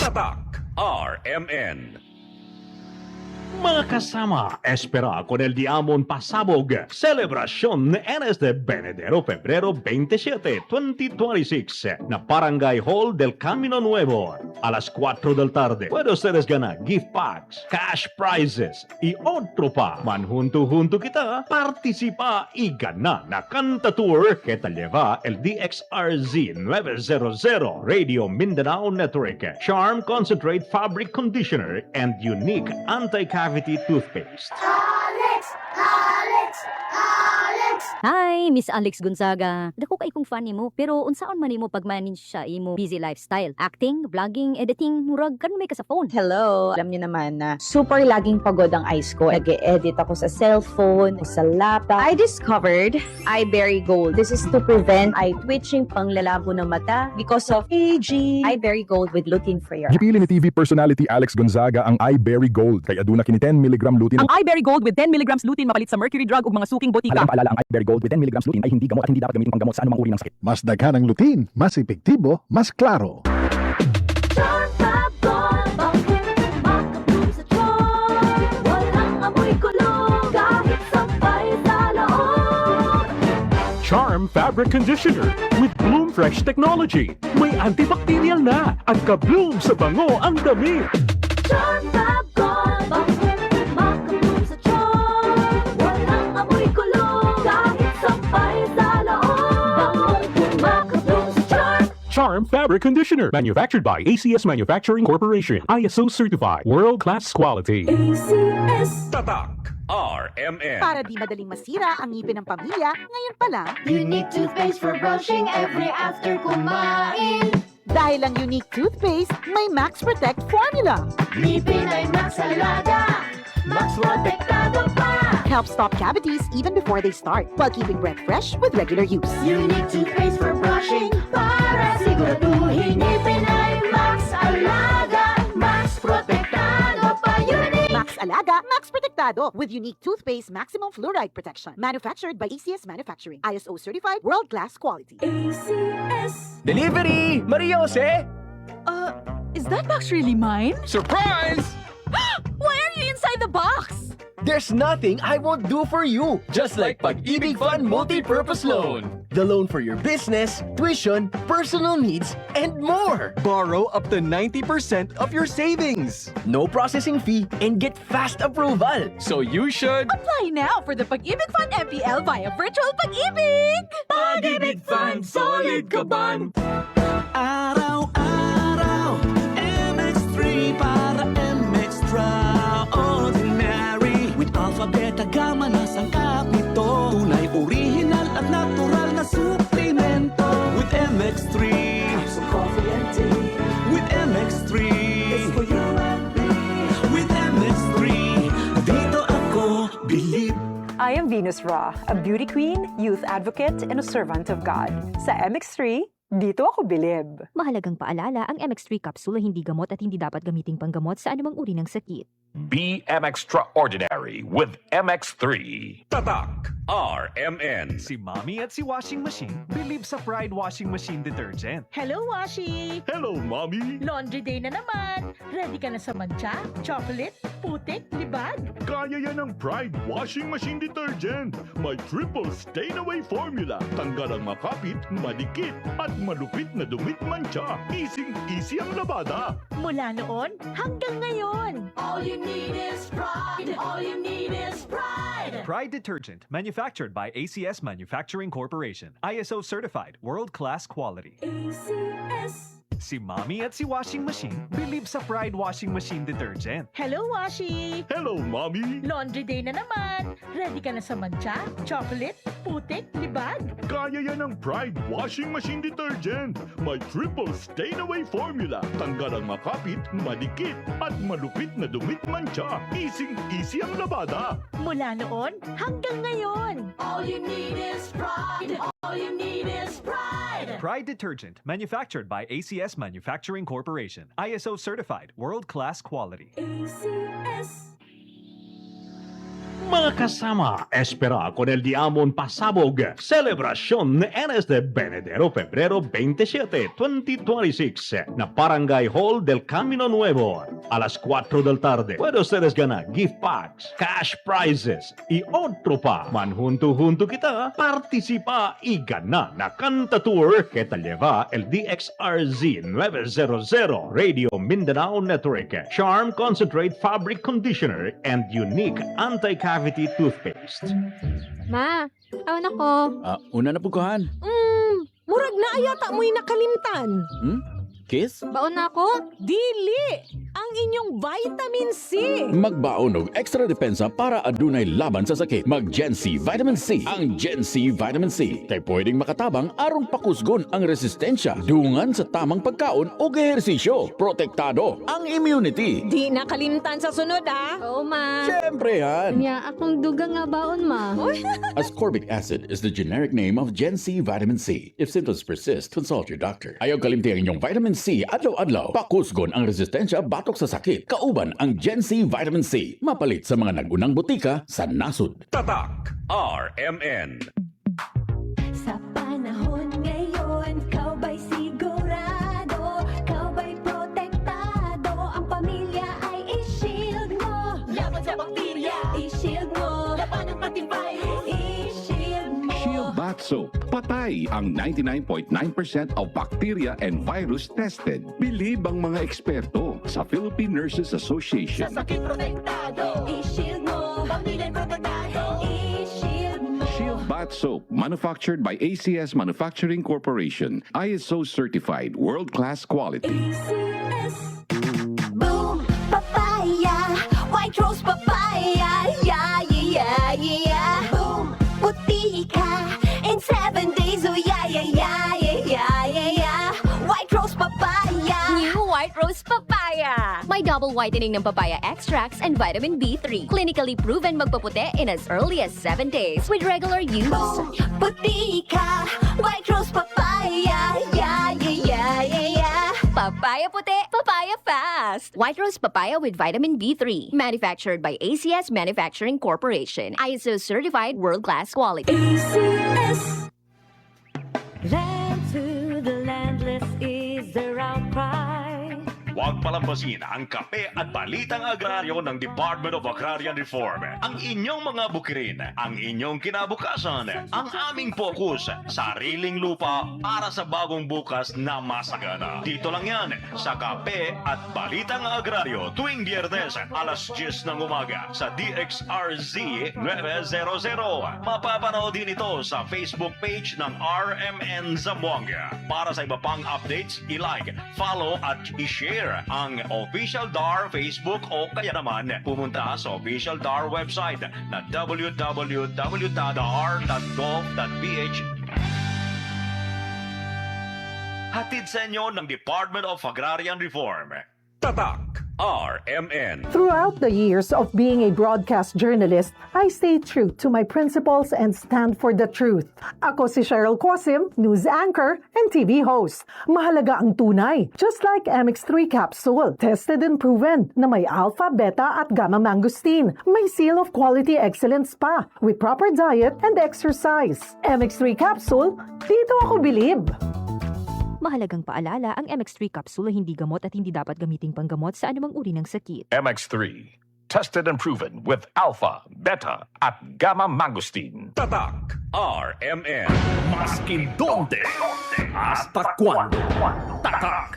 Tatak RMN. Mga kasama, espera con el Diamond Pasabog, Celebrasyon Enes de Benedero, Febrero 27, 2026, na Barangay Hall del Camino Nuevo, a las 4 del tarde. Puede ustedes ganar gift packs, cash prizes, y otro pa. Manjunto-junto kita, participa y gana na Canta Tour que te lleva el DXRZ 900 Radio Mindanao Network, Charm Concentrate Fabric Conditioner, and unique anti-cavity toothpaste. Hi, Miss Alex Gonzaga. Dako kay kong fan nimo, pero unsaon man nimo pag-manage sa imo busy lifestyle? Acting, vlogging, editing, murag kan may ka sa phone. Hello! Alam niyo naman na super laging pagod ang eyes ko. Nag-e-edit ako sa cellphone, sa laptop. I discovered iBerry Gold. This is to prevent eye twitching, panglalabo ng mata because of aging. iBerry Gold with lutein free. Gipili ni TV personality Alex Gonzaga ang iBerry Gold kay aduna kini 10 mg lutein. Ang iBerry Gold with 10 mg lutein mapalit sa mercury drug ug mga suking botika. Halagang paalala, ang iBerry Gold with 10 mg lutein ay hindi gamot at hindi dapat gamitin panggamot sa anumang uri ng sakit. Mas daghan ang lutein, mas epektibo, mas klaro. Charm Fabric Conditioner with Bloom Fresh Technology. May antibacterial na at ka-bloom sa bango ang damit. Charm Fab Gold, bakit makabloom sa charm? Walang amoy kulong, kahit sampay sa loob. Makabloom sa charm. Charm Fabric Conditioner, manufactured by ACS Manufacturing Corporation, ISO certified, world-class quality. ACS. Tatak RMN. Para di madaling masira ang ngipin ng pamilya, ngayon pa lang, Unique toothpaste for brushing every after kumain. dahil ang unique toothpaste, may Max Protect formula. Ngipin ay Max Alaga, Max Protektado pa. Helps stop cavities even before they start, while keeping breath fresh with regular use. Unique toothpaste for brushing, para siguraduhin ngipin ay Max Alaga, Max Protektado pa. Unique. Max Alaga, Max Protectado with unique toothpaste maximum fluoride protection. Manufactured by ACS Manufacturing, ISO certified, world-class quality. ACS. Delivery! Maria Jose! Is that box really mine? Surprise! Why are you inside the box? There's nothing I won't do for you. Just like Pag-ibig Fund Multi-Purpose Loan. The loan for your business, tuition, personal needs, and more. Borrow up to 90% of your savings. No processing fee and get fast approval. So you should... Apply now for the Pag-ibig Fund MPL via Virtual Pag-ibig! Pag-ibig Fund, solid ka ban? Araw-araw, MX3 para extraordinary. With alpha, beta, gamma na sangkap nito. Tunay, original at natural na suplemento. With MX3, so coffee and tea. With MX3, it's for you and me. With MX3, dito ako believe. I am Venus Ra, a beauty queen, youth advocate, and a servant of God. Sa MX3, dito ako bilib. Mahalagang paalala, ang MX3 capsule ay hindi gamot at hindi dapat gamiting panggamot sa anumang uri ng sakit. Be extraordinary with MX3. Tatak RMN. Si Mommy at si Washing Machine believe sa Pride Washing Machine Detergent. Hello, Washi! Hello, Mommy! Laundry day na naman! Ready ka na sa mancha, chocolate, putik, libag? Kaya yan ang Pride Washing Machine Detergent. May triple stain-away formula. Tanggal ang makapit, madikit, at malupit na dumit mancha. Easy ang labada. Mula noon hanggang ngayon. All you need is pride. All you need is pride. Pride Detergent, manufactured by ACS Manufacturing Corporation. ISO certified, world-class quality. ACS. Si Mommy at si Washing Machine believe sa Pride Washing Machine Detergent. Hello, Washi! Hello, Mommy! Laundry day na naman! Ready ka na sa mancha, chocolate, putik, libag? Kaya yan ang Pride Washing Machine Detergent. May triple stain-away formula. Tanggal ang makapit, madikit, at malupit na dumit mancha. Easy ang labada. Mula noon hanggang ngayon. All you need is pride. All you need is pride. Pride Detergent, manufactured by ACS Manufacturing Corporation. ISO certified, world-class quality. ACS. Mga kasama, espera con el Diamond Pasabog, Celebrasyon NS de Benedero, Febrero 27, 2026, na Barangay Hall del Camino Nuevo. A las 4 del tarde, puede ustedes ganar gift packs, cash prizes, y otro pa. Manjunto-junto kita, participa y gana na Canta Tour que te lleva el DXRZ 900 Radio Mindanao Network, Charm Concentrate Fabric Conditioner, and unique anti-cavity toothpaste. Ma, awan ako. Una na puguhan. Murag na ayata mo'y nakalimtan. Kiss? Baon na ako? Dili! Ang inyong vitamin C! Magbaon og extra depensa para adunay laban sa sakit. Mag Gen C Vitamin C. Ang Gen C Vitamin C kay pwedeng makatabang aron pakusgon ang resistensya dungan sa tamang pagkaon o ehersisyo. Protektado ang immunity. Di nakalimtan sa sunod, Oo, ma. Siyempre yan. Nya, akong dugang nga baon, ma. Ascorbic acid is the generic name of Gen C Vitamin C. If symptoms persist, consult your doctor. Ayaw kalimti ang inyong Vitamin C adlaw-adlaw. Pakusgon ang resistensya batok sa sakit. Kauban ang Gen C Vitamin C. Mapalit sa mga nagunang butika sa nasod. Tatak RMN. Sa panahon ngayon, kau ba'y sigurado? Kau ba'y protektado? Ang pamilya ay i-shield mo. Laban sa bakterya, i-shield mo. Laban ng pati virus, i-shield mo. Shield Bath Soap. Patay ang 99.9% of bacteria and virus tested. Bilib ang mga eksperto sa Philippine Nurses Association. Sa sakit protektado, i-shield mo. Pamilya protektado, i-shield mo. Shield Bath Soap, manufactured by ACS Manufacturing Corporation. ISO certified, world-class quality. Boom, papaya, white rose papaya, yeah, yeah, yeah. Boom, puti ka, in 7 days, oh yeah, yeah, yeah, yeah, yeah, yeah. White rose papaya. New White Rose Papaya. May double whitening ng papaya extracts and vitamin B3. Clinically proven magpaputi in as early as 7 days with regular use. Boom, puti ka, white rose papaya, yeah, yeah, yeah, yeah, yeah. Papaya puti, papaya fast. White Rose Papaya with vitamin B3. Manufactured by ACS Manufacturing Corporation. ISO certified world-class quality. ACS. Land to the landless is their outcry. Huwag palampasin ang kape at balitang agraryo ng Department of Agrarian Reform. Ang inyong mga bukirin, ang inyong kinabukasan, ang aming focus, sariling lupa para sa bagong bukas na masagana. Dito lang yan sa kape at balitang agraryo tuwing Biyernes alas 10 ng umaga sa DXRZ 900. Mapapanood din ito sa Facebook page ng RMN Zamboanga. Para sa iba pang updates, i-like, follow at i-share ang official DAR Facebook o kaya naman pumunta sa official DAR website na www.dar.gov.ph. Hatid sa inyo ng Department of Agrarian Reform. Tatak RMN. Throughout the years of being a broadcast journalist, I stayed true to my principles and stand for the truth. Ako si Cheryl Cosim, news anchor and TV host. Mahalaga ang tunay, just like MX3 capsule. Tested and proven na may alpha, beta at gamma mangosteen. May seal of quality excellence pa with proper diet and exercise. MX3 capsule, dito ako bilib. Mahalagang paalala, ang MX3 capsule ay hindi gamot at hindi dapat gamiting panggamot sa anumang uri ng sakit. MX3. Tested and proven with alpha, beta at gamma mangosteen. Tatak RMN. Maskin donde, hasta cuando. Tatak